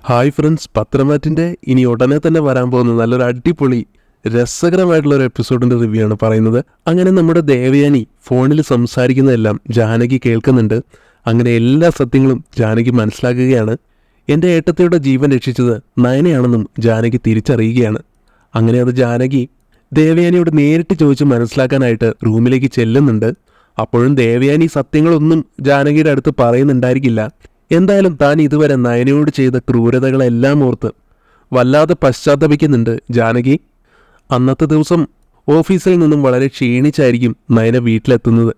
Hi friends, പത്രമാറ്റിൻ്റെ ഇനി ഉടനെ തന്നെ വരാൻ പോകുന്ന നല്ലൊരു അടിപൊളി രസകരമായിട്ടുള്ള ഒരു എപ്പിസോഡിൻ്റെ റിവ്യൂ ആണ് പറയുന്നത്. അങ്ങനെ നമ്മുടെ ദേവയാനി ഫോണിൽ സംസാരിക്കുന്നതെല്ലാം ജാനകി കേൾക്കുന്നുണ്ട്. അങ്ങനെ എല്ലാ സത്യങ്ങളും ജാനകി മനസ്സിലാക്കുകയാണ്. എൻ്റെ ഏട്ടത്തിയുടെ ജീവൻ രക്ഷിച്ചത് നയനയാണെന്നും ജാനകി തിരിച്ചറിയുകയാണ്. അങ്ങനെ അത് ജാനകി ദേവയാനിയോട് നേരിട്ട് ചോദിച്ച് മനസ്സിലാക്കാനായിട്ട് റൂമിലേക്ക് ചെല്ലുന്നുണ്ട്. അപ്പോഴും ദേവയാനി സത്യങ്ങളൊന്നും ജാനകിയുടെ അടുത്ത് പറയുന്നുണ്ടായിരിക്കില്ല. എന്തായാലും താൻ ഇതുവരെ നയനയോട് ചെയ്ത ക്രൂരതകളെല്ലാം ഓർത്ത് വല്ലാതെ പശ്ചാത്തപിക്കുന്നുണ്ട് ജാനകി. അന്നത്തെ ദിവസം ഓഫീസിൽ നിന്നും വളരെ ക്ഷീണിച്ചായിരിക്കും നയന വീട്ടിലെത്തുന്നത്.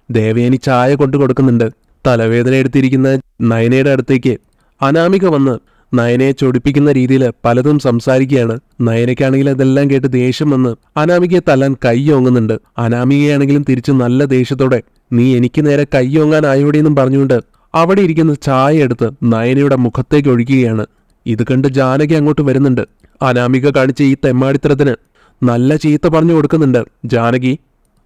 ദേവയാനി ചായ കൊണ്ടു കൊടുക്കുന്നുണ്ട്. തലവേദന എടുത്തിരിക്കുന്ന നയനയുടെ അടുത്തേക്ക് അനാമിക വന്ന് നയനയെ ചൊടിപ്പിക്കുന്ന രീതിയിൽ പലതും സംസാരിക്കുകയാണ്. നയനയ്ക്കാണെങ്കിൽ അതെല്ലാം കേട്ട് ദേഷ്യം വന്ന് അനാമികയെ തല്ലാൻ കൈയോങ്ങുന്നുണ്ട്. അനാമികയാണെങ്കിലും തിരിച്ച് നല്ല ദേഷ്യത്തോടെ നീ എനിക്ക് നേരെ കൈയോങ്ങാനായോടെയെന്നും പറഞ്ഞുകൊണ്ട് അവിടെ ഇരിക്കുന്ന ചായ എടുത്ത് നയനയുടെ മുഖത്തേക്ക് ഒഴിക്കുകയാണ്. ഇത് കണ്ട് ജാനകി അങ്ങോട്ട് വരുന്നുണ്ട്. അനാമിക കാണിച്ച ഈ തെമ്മാടിത്തരത്തിന് നല്ല ചീത്ത പറഞ്ഞു കൊടുക്കുന്നുണ്ട് ജാനകി.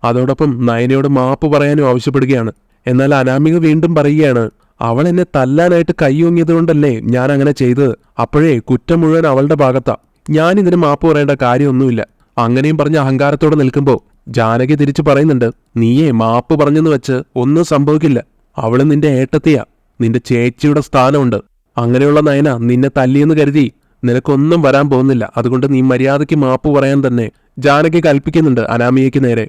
അതോടൊപ്പം നയനയോട് മാപ്പ് പറയാനും ആവശ്യപ്പെടുകയാണ്. എന്നാൽ അനാമിക വീണ്ടും പറയുകയാണ്, അവൾ എന്നെ തല്ലാനായിട്ട് കൈയൊങ്ങിയത് കൊണ്ടല്ലേ ഞാൻ അങ്ങനെ ചെയ്തത്. അപ്പോഴേ കുറ്റം മുഴുവൻ അവളുടെ ഭാഗത്താ. ഞാനിതിന് മാപ്പ് പറയേണ്ട കാര്യമൊന്നുമില്ല. അങ്ങനെയും പറഞ്ഞ അഹങ്കാരത്തോടെ നിൽക്കുമ്പോൾ ജാനകി തിരിച്ചു പറയുന്നുണ്ട്, നീയേ മാപ്പ് പറഞ്ഞെന്ന് വെച്ച് ഒന്നും സംഭവിക്കില്ല. അവള് നിന്റെ ഏട്ടത്തിയാ. നിന്റെ ചേച്ചിയുടെ സ്ഥാനമുണ്ട്. അങ്ങനെയുള്ള നയന നിന്നെ തല്ലിയെന്ന് കരുതി നിനക്കൊന്നും വരാൻ പോകുന്നില്ല. അതുകൊണ്ട് നീ മര്യാദയ്ക്ക് മാപ്പ് പറയാൻ തന്നെ ജാനകി കൽപ്പിക്കുന്നുണ്ട് അനാമികയ്ക്ക് നേരെ.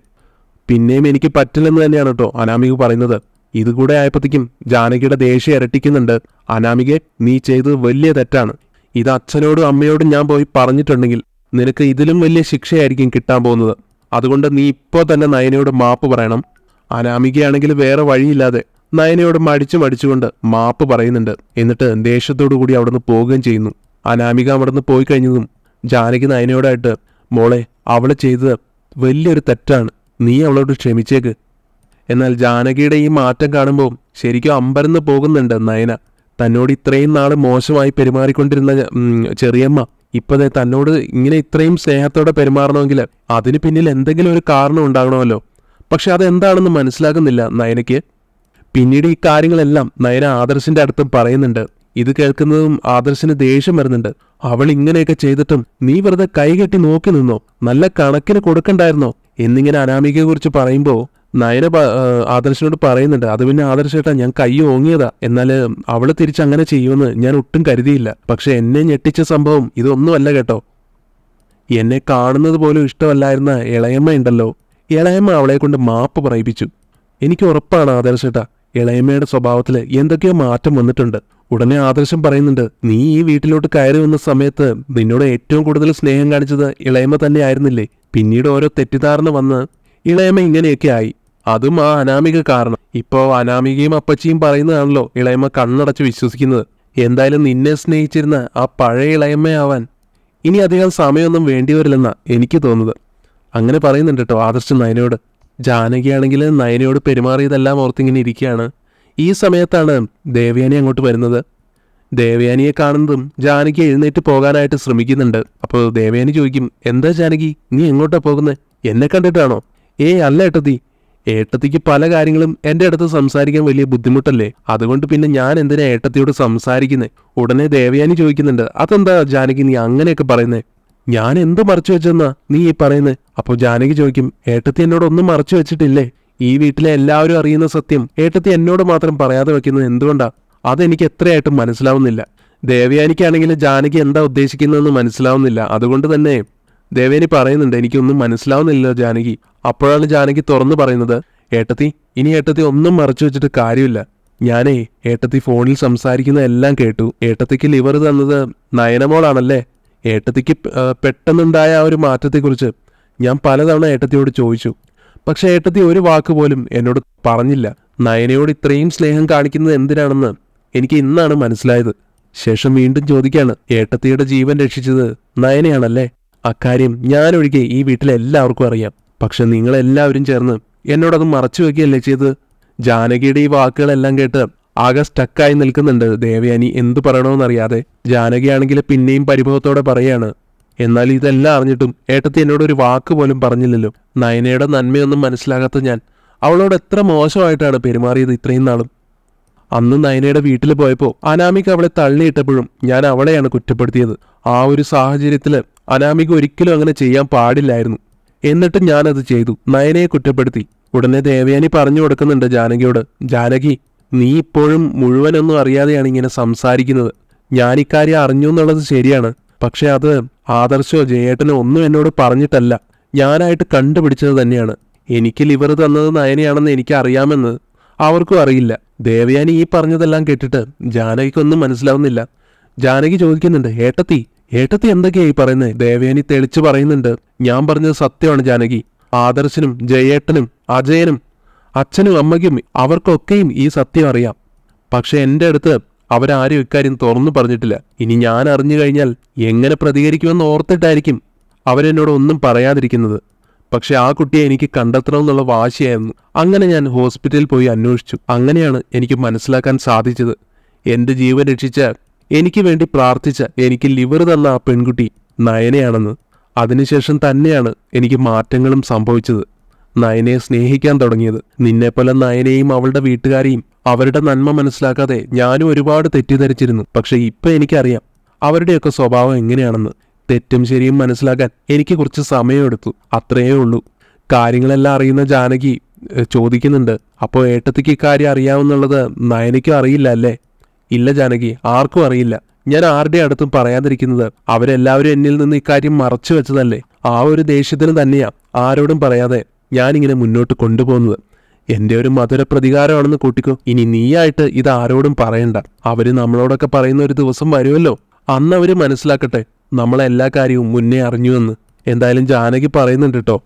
പിന്നെയും എനിക്ക് പറ്റില്ലെന്ന് തന്നെയാണ് കേട്ടോ അനാമിക പറയുന്നത്. ഇതുകൂടെ ആയപ്പോഴത്തേക്കും ജാനകിയുടെ ദേഷ്യം ഇരട്ടിക്കുന്നുണ്ട്. അനാമികെ, നീ ചെയ്തത് വലിയ തെറ്റാണ്. ഇത് അച്ഛനോടും അമ്മയോടും ഞാൻ പോയി പറഞ്ഞിട്ടുണ്ടെങ്കിൽ നിനക്ക് ഇതിലും വലിയ ശിക്ഷയായിരിക്കും കിട്ടാൻ പോകുന്നത്. അതുകൊണ്ട് നീ ഇപ്പോൾ തന്നെ നയനയോട് മാപ്പ് പറയണം. അനാമികയാണെങ്കിൽ വേറെ വഴിയില്ലാതെ നയനയോട് മടിച്ചുകൊണ്ട് മാപ്പ് പറയുന്നുണ്ട്. എന്നിട്ട് ദേഷ്യത്തോടു കൂടി അവിടുന്ന് പോവുകയും ചെയ്യുന്നു. അനാമിക അവിടുന്ന് പോയി കഴിഞ്ഞതും ജാനകി നയനയോടായിട്ട്, മോളെ, അവള് ചെയ്തത് വലിയൊരു തെറ്റാണ്. നീ അവളോട് ക്ഷമിച്ചേക്ക്. എന്നാൽ ജാനകിയുടെ ഈ മാറ്റം കാണുമ്പോൾ ശരിക്കും അമ്പരന്ന് പോകുന്നുണ്ട് നയന. തന്നോട് ഇത്രയും നാൾ മോശമായി പെരുമാറിക്കൊണ്ടിരുന്ന ചെറിയമ്മ ഇപ്പതേ തന്നോട് ഇങ്ങനെ ഇത്രയും സ്നേഹത്തോടെ പെരുമാറണമെങ്കിൽ അതിന് പിന്നിൽ എന്തെങ്കിലും ഒരു കാരണം ഉണ്ടാകണമല്ലോ. പക്ഷെ അതെന്താണെന്ന് മനസ്സിലാക്കുന്നില്ല നയനയ്ക്ക്. പിന്നീട് ഈ കാര്യങ്ങളെല്ലാം നയന ആദർശിന്റെ അടുത്ത് പറയുന്നുണ്ട്. ഇത് കേൾക്കുന്നതും ആദർശിന് ദേഷ്യം വരുന്നുണ്ട്. അവൾ ഇങ്ങനെയൊക്കെ ചെയ്തിട്ടും നീ വെറുതെ കൈകെട്ടി നോക്കി നിന്നോ? നല്ല കണക്കിന് കൊടുക്കണ്ടായിരുന്നോ എന്നിങ്ങനെ അനാമികയെ കുറിച്ച് പറയുമ്പോൾ നയന ആദർശിനോട് പറയുന്നുണ്ട്, അത് പിന്നെ ആദർശേട്ടാ, ഞാൻ കൈ ഓങ്ങിയതാ. എന്നാൽ അവള് തിരിച്ച് അങ്ങനെ ചെയ്യുമെന്ന് ഞാൻ ഒട്ടും കരുതിയില്ല. പക്ഷെ എന്നെ ഞെട്ടിച്ച സംഭവം ഇതൊന്നുമല്ല കേട്ടോ. എന്നെ കാണുന്നത് പോലും ഇഷ്ടമല്ലായിരുന്ന ഇളയമ്മ ഉണ്ടല്ലോ, ഇളയമ്മ അവളെ കൊണ്ട് മാപ്പ് പറയിപ്പിച്ചു. എനിക്ക് ഉറപ്പാണ് ആദർശേട്ടാ, ഇളയമ്മയുടെ സ്വഭാവത്തിൽ എന്തൊക്കെയോ മാറ്റം വന്നിട്ടുണ്ട്. ഉടനെ ആദർശം പറയുന്നുണ്ട്, നീ ഈ വീട്ടിലോട്ട് കയറി വന്ന സമയത്ത് നിന്നോട് ഏറ്റവും കൂടുതൽ സ്നേഹം കാണിച്ചത് ഇളയമ്മ തന്നെ ആയിരുന്നില്ലേ? പിന്നീട് ഓരോ തെറ്റിദ്ധാരണ വന്ന് ഇളയമ്മ ഇങ്ങനെയൊക്കെ ആയി. അതും ആ അനാമിക കാരണം. ഇപ്പോൾ അനാമികയും അപ്പച്ചിയും പറയുന്നതാണല്ലോ ഇളയമ്മ കണ്ണടച്ച് വിശ്വസിക്കുന്നത്. എന്തായാലും നിന്നെ സ്നേഹിച്ചിരുന്ന ആ പഴയ ഇളയമ്മയാവാൻ ഇനി അധികം സമയമൊന്നും വേണ്ടിവരില്ലെന്നാ എനിക്ക് തോന്നുന്നത്. അങ്ങനെ പറയുന്നുണ്ട് കേട്ടോ ആദർശം നയനയോട്. ജാനകിയാണെങ്കിൽ നയനയോട് പെരുമാറിയതെല്ലാം ഓർത്തിങ്ങനെ ഇരിക്കുകയാണ്. ഈ സമയത്താണ് ദേവയാനി അങ്ങോട്ട് വരുന്നത്. ദേവയാനിയെ കാണുന്നതും ജാനകി എഴുന്നേറ്റ് പോകാനായിട്ട് ശ്രമിക്കുന്നുണ്ട്. അപ്പോൾ ദേവയാനി ചോദിക്കും, എന്താ ജാനകി, നീ എങ്ങോട്ടാ പോകുന്നത്? എന്നെ കണ്ടിട്ടാണോ? അല്ല ഏട്ടത്തി. ഏട്ടത്തിക്ക് പല കാര്യങ്ങളും എൻ്റെ അടുത്ത് സംസാരിക്കാൻ വലിയ ബുദ്ധിമുട്ടല്ലേ? അതുകൊണ്ട് പിന്നെ ഞാൻ എന്തിനാ ഏട്ടത്തിയോട് സംസാരിക്കുന്നത്? ഉടനെ ദേവയാനി ചോദിക്കുന്നുണ്ട്, അതെന്താ ജാനകി നീ അങ്ങനെയൊക്കെ പറയുന്നേ? ഞാൻ എന്ത് മറച്ചു വെച്ചെന്നാ നീ ഈ പറയുന്നത്? അപ്പോൾ ജാനകി ചോദിക്കും, ഏട്ടത്തി എന്നോടൊന്നും മറച്ചു വെച്ചിട്ടില്ലേ? ഈ വീട്ടിലെ എല്ലാവരും അറിയുന്ന സത്യം ഏട്ടത്തി എന്നോട് മാത്രം പറയാതെ വെക്കുന്നത് എന്തുകൊണ്ടാ? അതെനിക്ക് എത്രയായിട്ടും മനസ്സിലാവുന്നില്ല. ദേവയാനിക്കാണെങ്കിൽ ജാനകി എന്താ ഉദ്ദേശിക്കുന്നതെന്ന് മനസ്സിലാവുന്നില്ല. അതുകൊണ്ട് തന്നെ ദേവയാനി പറയുന്നുണ്ട്, എനിക്കൊന്നും മനസ്സിലാവുന്നില്ല ജാനകി. അപ്പോഴാണ് ജാനകി തുറന്നു പറയുന്നത്, ഏട്ടത്തി, ഇനി ഏട്ടത്തി ഒന്നും മറച്ചു വെച്ചിട്ട് കാര്യമില്ല. ഞാനേ ഏട്ടത്തി ഫോണിൽ സംസാരിക്കുന്ന എല്ലാം കേട്ടു. ഏട്ടത്തിക്ക് ലിവർ തന്നത് നയനമോളാണല്ലേ? ഏട്ടത്തിക്ക് പെട്ടെന്നുണ്ടായ ആ ഒരു മാറ്റത്തെക്കുറിച്ച് ഞാൻ പലതവണ ഏട്ടത്തിയോട് ചോദിച്ചു. പക്ഷെ ഏട്ടത്തി ഒരു വാക്ക് പോലും എന്നോട് പറഞ്ഞില്ല. നയനയോട് ഇത്രയും സ്നേഹം കാണിക്കുന്നത് എന്തിനാണെന്ന് എനിക്ക് ഇന്നാണ് മനസ്സിലായത്. ശേഷം വീണ്ടും ചോദിക്കാണ്, ഏട്ടത്തിയുടെ ജീവൻ രക്ഷിച്ചത് നയനയാണല്ലേ? അക്കാര്യം ഞാനൊഴികെ ഈ വീട്ടിലെ എല്ലാവർക്കും അറിയാം. പക്ഷെ നിങ്ങളെല്ലാവരും ചേർന്ന് എന്നോടത് മറച്ചു വെക്കുകയല്ലേ ചെയ്തത്? ജാനകിയുടെ ഈ വാക്കുകളെല്ലാം കേട്ട് ആകെ സ്റ്റക്കായി നിൽക്കുന്നുണ്ട് ദേവയാനി, എന്തു പറയണമെന്നറിയാതെ. ജാനകിയാണെങ്കിൽ പിന്നെയും പരിഭവത്തോടെ പറയാണ്, എന്നാൽ ഇതെല്ലാം അറിഞ്ഞിട്ടും ഏട്ടത്തി എന്നോടൊരു വാക്ക് പോലും പറഞ്ഞില്ലല്ലോ. നയനയുടെ നന്മയൊന്നും മനസ്സിലാകാത്ത ഞാൻ അവളോട് എത്ര മോശമായിട്ടാണ് പെരുമാറിയത് ഇത്രയും നാളും. അന്ന് നയനയുടെ വീട്ടിൽ പോയപ്പോൾ അനാമിക അവളെ തള്ളിയിട്ടപ്പോഴും ഞാൻ അവളെയാണ് കുറ്റപ്പെടുത്തിയത്. ആ ഒരു സാഹചര്യത്തില് അനാമിക ഒരിക്കലും അങ്ങനെ ചെയ്യാൻ പാടില്ലായിരുന്നു. എന്നിട്ടും ഞാനത് ചെയ്തു, നയനയെ കുറ്റപ്പെടുത്തി. ഉടനെ ദേവയാനി പറഞ്ഞു കൊടുക്കുന്നുണ്ട് ജാനകിയോട്, ജാനകി, നീ ഇപ്പോഴും മുഴുവനൊന്നും അറിയാതെയാണ് ഇങ്ങനെ സംസാരിക്കുന്നത്. ഞാൻ ഇക്കാര്യം അറിഞ്ഞു എന്നുള്ളത് ശരിയാണ്. പക്ഷെ അത് ആദർശോ ജയേട്ടനോ ഒന്നും എന്നോട് പറഞ്ഞിട്ടല്ല, ഞാനായിട്ട് കണ്ടുപിടിച്ചത് തന്നെയാണ്. എനിക്ക് ലിവർ തന്നത് നയനയാണെന്ന് എനിക്ക് അറിയാമെന്ന് അവർക്കും അറിയില്ല. ദേവയാനി ഈ പറഞ്ഞതെല്ലാം കേട്ടിട്ട് ജാനകിക്കൊന്നും മനസ്സിലാവുന്നില്ല. ജാനകി ചോദിക്കുന്നുണ്ട്, ഏട്ടത്തി എന്തൊക്കെയായി പറയുന്നത്? ദേവയാനി തെളിച്ചു പറയുന്നുണ്ട്, ഞാൻ പറഞ്ഞത് സത്യമാണ് ജാനകി. ആദർശനും ജയേട്ടനും അജയനും അച്ഛനും അമ്മയ്ക്കും അവർക്കൊക്കെയും ഈ സത്യം അറിയാം. പക്ഷെ എൻ്റെ അടുത്ത് അവരാരും ഇക്കാര്യം തുറന്നു പറഞ്ഞിട്ടില്ല. ഇനി ഞാൻ അറിഞ്ഞു കഴിഞ്ഞാൽ എങ്ങനെ പ്രതികരിക്കുമെന്ന് ഓർത്തിട്ടായിരിക്കും അവരെന്നോട് ഒന്നും പറയാതിരിക്കുന്നത്. പക്ഷെ ആ കുട്ടിയെ എനിക്ക് കണ്ടെത്തണമെന്നുള്ള വാശിയായിരുന്നു. അങ്ങനെ ഞാൻ ഹോസ്പിറ്റലിൽ പോയി അന്വേഷിച്ചു. അങ്ങനെയാണ് എനിക്ക് മനസ്സിലാക്കാൻ സാധിച്ചത്, എൻ്റെ ജീവൻ രക്ഷിച്ച, എനിക്ക് വേണ്ടി പ്രാർത്ഥിച്ച, എനിക്ക് ലിവർ തന്ന ആ പെൺകുട്ടി നയനയാണെന്ന്. അതിനുശേഷം തന്നെയാണ് എനിക്ക് മാറ്റങ്ങളും സംഭവിച്ചത്, നയനയെ സ്നേഹിക്കാൻ തുടങ്ങിയത്. നിന്നെപ്പോലെ നയനയും അവളുടെ വീട്ടുകാരെയും അവരുടെ നന്മ മനസ്സിലാക്കാതെ ഞാനും ഒരുപാട് തെറ്റിദ്ധരിച്ചിരുന്നു. പക്ഷെ ഇപ്പം എനിക്കറിയാം അവരുടെയൊക്കെ സ്വഭാവം എങ്ങനെയാണെന്ന്. തെറ്റും ശരിയും മനസ്സിലാക്കാൻ എനിക്ക് കുറച്ച് സമയമെടുത്തു, അത്രയേ ഉള്ളൂ. കാര്യങ്ങളെല്ലാം അറിയുന്ന ജാനകി ചോദിക്കുന്നുണ്ട്, അപ്പോൾ ഏട്ടത്തിക്ക് ഇക്കാര്യം അറിയാമെന്നുള്ളത് നയനയ്ക്കും അറിയില്ല അല്ലേ? ഇല്ല ജാനകി, ആർക്കും അറിയില്ല. ഞാൻ ആരുടെ അടുത്തും പറയാതിരിക്കുന്നത് അവരെല്ലാവരും എന്നിൽ നിന്ന് ഇക്കാര്യം മറച്ചു വെച്ചതല്ലേ. ആ ഒരു ദേഷ്യത്തിന് തന്നെയാ ആരോടും പറയാതെ ഞാനിങ്ങനെ മുന്നോട്ട് കൊണ്ടുപോകുന്നത്. എൻ്റെ ഒരു മധുര പ്രതികാരമാണെന്ന് കൂട്ടിക്കോ. ഇനി നീയായിട്ട് ഇത് ആരോടും പറയണ്ട. അവര് നമ്മളോടൊക്കെ പറയുന്ന ഒരു ദിവസം വരുമല്ലോ, അന്ന് അവര് മനസ്സിലാക്കട്ടെ നമ്മളെല്ലാ കാര്യവും മുന്നേ അറിഞ്ഞുവെന്ന്. എന്തായാലും ജാനകി പറയുന്നുണ്ട് കേട്ടോ.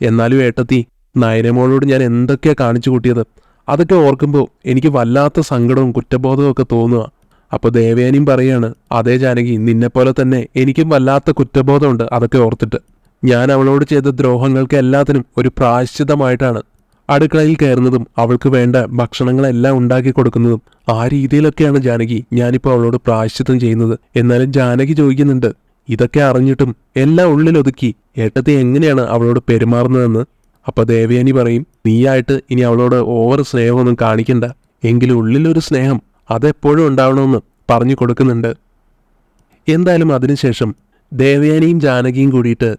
എന്നാലും ഏട്ടത്തി, നയനമോളോട് ഞാൻ എന്തൊക്കെയാ കാണിച്ചു കൂട്ടിയത്, അതൊക്കെ ഓർക്കുമ്പോൾ എനിക്ക് വല്ലാത്ത സങ്കടവും കുറ്റബോധവും ഒക്കെ തോന്നുക. അപ്പോൾ ദേവയാനിയും പറയാണ്, അതേ ജാനകി, നിന്നെപ്പോലെ തന്നെ എനിക്കും വല്ലാത്ത കുറ്റബോധമുണ്ട് അതൊക്കെ ഓർത്തിട്ട്. ഞാൻ അവളോട് ചെയ്ത ദ്രോഹങ്ങൾക്ക് എല്ലാത്തിനും ഒരു പ്രായശ്ചിത്തമായിട്ടാണ് അടുക്കളയിൽ കയറുന്നതും അവൾക്ക് വേണ്ട ഭക്ഷണങ്ങളെല്ലാം ഉണ്ടാക്കി കൊടുക്കുന്നതും. ആ രീതിയിലൊക്കെയാണ് ജാനകി ഞാനിപ്പോൾ അവളോട് പ്രായശ്ചിത്തം ചെയ്യുന്നത്. എന്നാലും ജാനകി ചോദിക്കുന്നുണ്ട്, ഇതൊക്കെ അറിഞ്ഞിട്ടും എല്ലാം ഉള്ളിലൊതുക്കി ഏട്ടത്തി എങ്ങനെയാണ് അവളോട് പെരുമാറുന്നതെന്ന്. അപ്പൊ ദേവയാനി പറയും, നീയായിട്ട് ഇനി അവളോട് ഓവർ സ്നേഹമൊന്നും കാണിക്കണ്ട, എങ്കിലും ഉള്ളിലൊരു സ്നേഹം അതെപ്പോഴും ഉണ്ടാവണമെന്ന് പറഞ്ഞു കൊടുക്കുന്നുണ്ട്. എന്തായാലും അതിനുശേഷം ദേവയാനിയും ജാനകിയും കൂടിയിട്ട്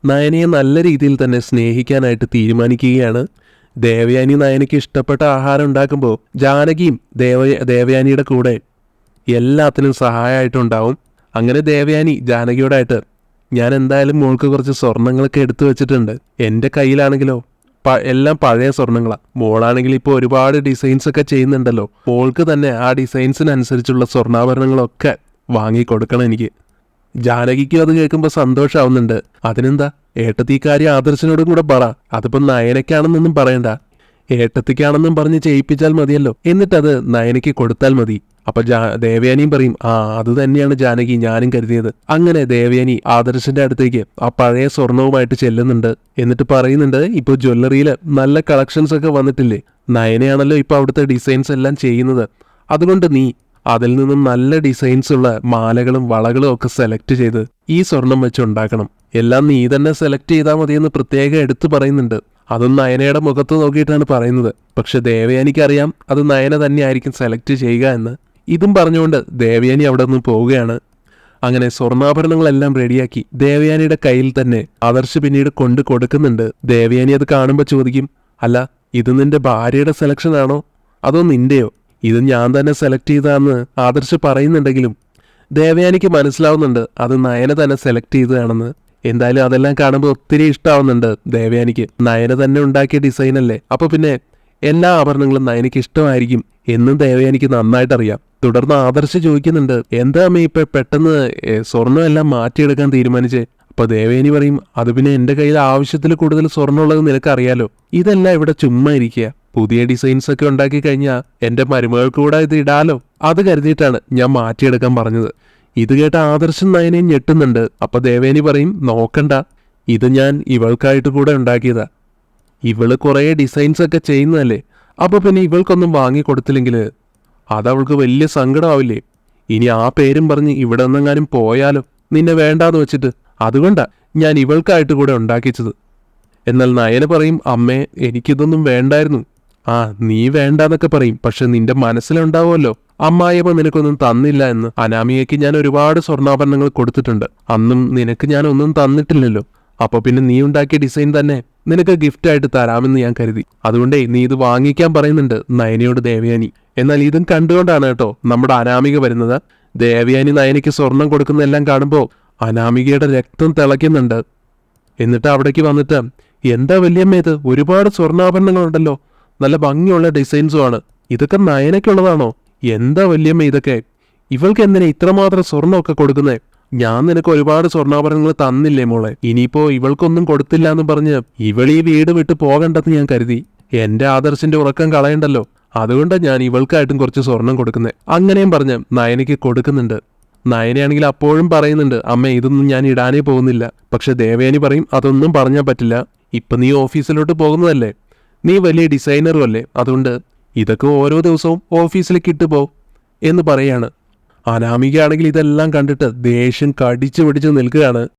നയനയെ നല്ല രീതിയിൽ തന്നെ സ്നേഹിക്കാനായിട്ട് തീരുമാനിക്കുകയാണ്. ദേവയാനി നയനയ്ക്ക് ഇഷ്ടപ്പെട്ട ആഹാരം ഉണ്ടാക്കുമ്പോൾ ജാനകിയും ദേവയാനിയുടെ കൂടെ എല്ലാത്തിനും സഹായമായിട്ടുണ്ടാവും. അങ്ങനെ ദേവയാനി ജാനകിയോടായിട്ട്, ഞാൻ എന്തായാലും മോൾക്ക് കുറച്ച് സ്വർണ്ണങ്ങളൊക്കെ എടുത്തു വെച്ചിട്ടുണ്ട്. എൻ്റെ കയ്യിലാണെങ്കിലോ എല്ലാം പഴയ സ്വർണ്ണങ്ങളാണ്. മോളാണെങ്കിൽ ഇപ്പോൾ ഒരുപാട് ഡിസൈൻസ് ഒക്കെ ചെയ്യുന്നുണ്ടല്ലോ, മോൾക്ക് തന്നെ ആ ഡിസൈൻസിനനുസരിച്ചുള്ള സ്വർണ്ണാഭരണങ്ങളൊക്കെ വാങ്ങിക്കൊടുക്കണം എനിക്ക്. ജാനകിക്കും അത് കേൾക്കുമ്പോൾ സന്തോഷമാവുന്നുണ്ട്. അതിനെന്താ, ഏട്ടത്തി കാര്യം ആദർശനോടും കൂടെ പറ. അതിപ്പം നയനയ്ക്കാണെന്നൊന്നും പറയണ്ട, ഏട്ടത്തിക്കാണെന്നും പറഞ്ഞ് ചെയ്യിപ്പിച്ചാൽ മതിയല്ലോ, എന്നിട്ടത് നയനയ്ക്ക് കൊടുത്താൽ മതി. അപ്പൊ ദേവയാനിയും പറയും, അത് തന്നെയാണ് ജാനകി ഞാനും കരുതിയത്. അങ്ങനെ ദേവയാനി ആദർശന്റെ അടുത്തേക്ക് ആ പഴയ സ്വർണവുമായിട്ട് ചെല്ലുന്നുണ്ട്. എന്നിട്ട് പറയുന്നുണ്ട്, ഇപ്പൊ ജ്വല്ലറിയില് നല്ല കളക്ഷൻസ് ഒക്കെ വന്നിട്ടില്ലേ, നയനയാണല്ലോ ഇപ്പൊ അവിടുത്തെ ഡിസൈൻസ് എല്ലാം ചെയ്യുന്നത്. അതുകൊണ്ട് നീ അതിൽ നിന്നും നല്ല ഡിസൈൻസ് ഉള്ള മാലകളും വളകളും ഒക്കെ സെലക്ട് ചെയ്ത് ഈ സ്വർണം വെച്ച് ഉണ്ടാക്കണം. എല്ലാം നീ തന്നെ സെലക്ട് ചെയ്താൽ മതിയെന്ന് പ്രത്യേകം എടുത്തു പറയുന്നുണ്ട്. അതും നയനയുടെ മുഖത്ത് നോക്കിയിട്ടാണ് പറയുന്നത്. പക്ഷെ ദേവയാനിക്കറിയാം അത് നയന തന്നെ ആയിരിക്കും സെലക്ട് ചെയ്യുക എന്ന്. ഇതും പറഞ്ഞുകൊണ്ട് ദേവയാനി അവിടെ നിന്ന് പോവുകയാണ്. അങ്ങനെ സ്വർണ്ണാഭരണങ്ങളെല്ലാം റെഡിയാക്കി ദേവയാനിയുടെ കയ്യിൽ തന്നെ ആദർശ് പിന്നീട് കൊണ്ടു കൊടുക്കുന്നുണ്ട്. ദേവയാനി അത് കാണുമ്പോൾ ചോദിക്കും, അല്ല, ഇത് നിന്റെ ഭാര്യയുടെ സെലക്ഷൻ ആണോ അതോ നിന്റെയോ? ഇത് ഞാൻ തന്നെ സെലക്ട് ചെയ്താന്ന് ആദർശ് പറയുന്നുണ്ടെങ്കിലും ദേവയാനിക്ക് മനസ്സിലാവുന്നുണ്ട് അത് നയന തന്നെ സെലക്ട് ചെയ്തതാണെന്ന്. എന്തായാലും അതെല്ലാം കാണുമ്പോൾ ഒത്തിരി ഇഷ്ടമാവുന്നുണ്ട് ദേവയാനിക്ക്. നയന തന്നെ ഉണ്ടാക്കിയ ഡിസൈനല്ലേ, അപ്പൊ പിന്നെ എല്ലാ ആഭരണങ്ങളും നയനയ്ക്ക് ഇഷ്ടമായിരിക്കും എന്നും ദേവയാനിക്ക് നന്നായിട്ടറിയാം. തുടർന്ന് ആദർശ് ചോദിക്കുന്നുണ്ട്, എന്താ അമ്മ ഇപ്പൊ പെട്ടെന്ന് സ്വർണ്ണം എല്ലാം മാറ്റിയെടുക്കാൻ തീരുമാനിച്ചേ? അപ്പൊ ദേവയാനി പറയും, അത് പിന്നെ എന്റെ കയ്യിൽ ആവശ്യത്തിൽ കൂടുതൽ സ്വർണ്ണമുള്ളത് നിനക്കറിയാലോ, ഇതെല്ലാം ഇവിടെ ചുമ്മാ ഇരിക്കുക. പുതിയ ഡിസൈൻസ് ഒക്കെ ഉണ്ടാക്കി കഴിഞ്ഞാൽ എന്റെ മരുമകൾക്ക് കൂടെ ഇത് ഇടാലോ, അത് കരുതിയിട്ടാണ് ഞാൻ മാറ്റിയെടുക്കാൻ പറഞ്ഞത്. ഇത് കേട്ട ആദർശം നയനയും ഞെട്ടുന്നുണ്ട്. അപ്പൊ ദേവയാനി പറയും, നോക്കണ്ട, ഇത് ഞാൻ ഇവൾക്കായിട്ട് കൂടെ ഉണ്ടാക്കിയതാ. ഇവള് കുറേ ഡിസൈൻസ് ഒക്കെ ചെയ്യുന്നതല്ലേ, അപ്പൊ പിന്നെ ഇവൾക്കൊന്നും വാങ്ങിക്കൊടുത്തില്ലെങ്കിൽ അതവൾക്ക് വലിയ സങ്കടമാവില്ലേ? ഇനി ആ പേരും പറഞ്ഞ് ഇവിടെ നിന്നെങ്ങാനും പോയാലോ നിന്നെ വേണ്ടാന്ന് വെച്ചിട്ട്, അതുകൊണ്ടാ ഞാൻ ഇവൾക്കായിട്ട് കൂടെ ഉണ്ടാക്കിച്ചത്. എന്നാൽ നയന പറയും, അമ്മേ, എനിക്കിതൊന്നും വേണ്ടായിരുന്നു, ആ നീ വേണ്ടാന്നൊക്കെ പറയും, പക്ഷെ നിന്റെ മനസ്സിലുണ്ടാവുമല്ലോ അമ്മായിയമ്മ നിനക്കൊന്നും തന്നില്ല എന്ന്. അനാമികയ്ക്ക് ഞാൻ ഒരുപാട് സ്വർണ്ണാഭരണങ്ങൾ കൊടുത്തിട്ടുണ്ട്, അന്നും നിനക്ക് ഞാൻ ഒന്നും തന്നിട്ടില്ലല്ലോ. അപ്പൊ പിന്നെ നീ ഉണ്ടാക്കിയ ഡിസൈൻ തന്നെ നിനക്ക് ഗിഫ്റ്റ് ആയിട്ട് തരാമെന്ന് ഞാൻ കരുതി. അതുകൊണ്ടേ നീ ഇത് വാങ്ങിക്കാൻ പറയുന്നുണ്ട് നയനയോട് ദേവയാനി. എന്നാൽ ഇതും കണ്ടുകൊണ്ടാണ് കേട്ടോ നമ്മുടെ അനാമിക വരുന്നത്. ദേവയാനി നയനയ്ക്ക് സ്വർണം കൊടുക്കുന്നതെല്ലാം കാണുമ്പോൾ അനാമികയുടെ രക്തം തിളയ്ക്കുന്നുണ്ട്. എന്നിട്ട് അവിടേക്ക് വന്നിട്ട്, എന്താ വല്യമ്മ ഇത്, ഒരുപാട് സ്വർണ്ണാഭരണങ്ങളുണ്ടല്ലോ, നല്ല ഭംഗിയുള്ള ഡിസൈൻസും ആണ്, ഇതൊക്കെ നയനയ്ക്കുള്ളതാണോ? എന്താ വല്യമ്മ ഇതൊക്കെ, ഇവൾക്ക് എന്തിനാ ഇത്രമാത്രം സ്വർണ്ണമൊക്കെ കൊടുക്കുന്നേ? ഞാൻ നിനക്ക് ഒരുപാട് സ്വർണ്ണാഭരണങ്ങൾ തന്നില്ലേ മോളെ, ഇനിയിപ്പോ ഇവൾക്കൊന്നും കൊടുത്തില്ല എന്ന് പറഞ്ഞ് ഇവൾ ഈ വീട് വിട്ട് പോകണ്ടെന്ന് ഞാൻ കരുതി. എന്റെ ആദർശിന്റെ ഉറക്കം കളയണ്ടല്ലോ, അതുകൊണ്ടാണ് ഞാൻ ഇവൾക്കായിട്ടും കുറച്ച് സ്വർണം കൊടുക്കുന്നത്. അങ്ങനെയും പറഞ്ഞ് നയനയ്ക്ക് കൊടുക്കുന്നുണ്ട്. നയനയാണെങ്കിൽ അപ്പോഴും പറയുന്നുണ്ട്, അമ്മ ഇതൊന്നും ഞാൻ ഇടാനേ പോകുന്നില്ല. പക്ഷെ ദേവയാനി പറയും, അതൊന്നും പറഞ്ഞാൽ പറ്റില്ല, ഇപ്പൊ നീ ഓഫീസിലോട്ട് പോകുന്നതല്ലേ, നീ വലിയ ഡിസൈനറും അല്ലേ, അതുകൊണ്ട് ഇതൊക്കെ ഓരോ ദിവസവും ഓഫീസിലേക്ക് ഇട്ട് പോ എന്ന് പറയാണ്. അനാമികയാണെങ്കിൽ ഇതെല്ലാം കണ്ടിട്ട് ദേഷ്യം കടിച്ചു പിടിച്ച് നിൽക്കുകയാണ്.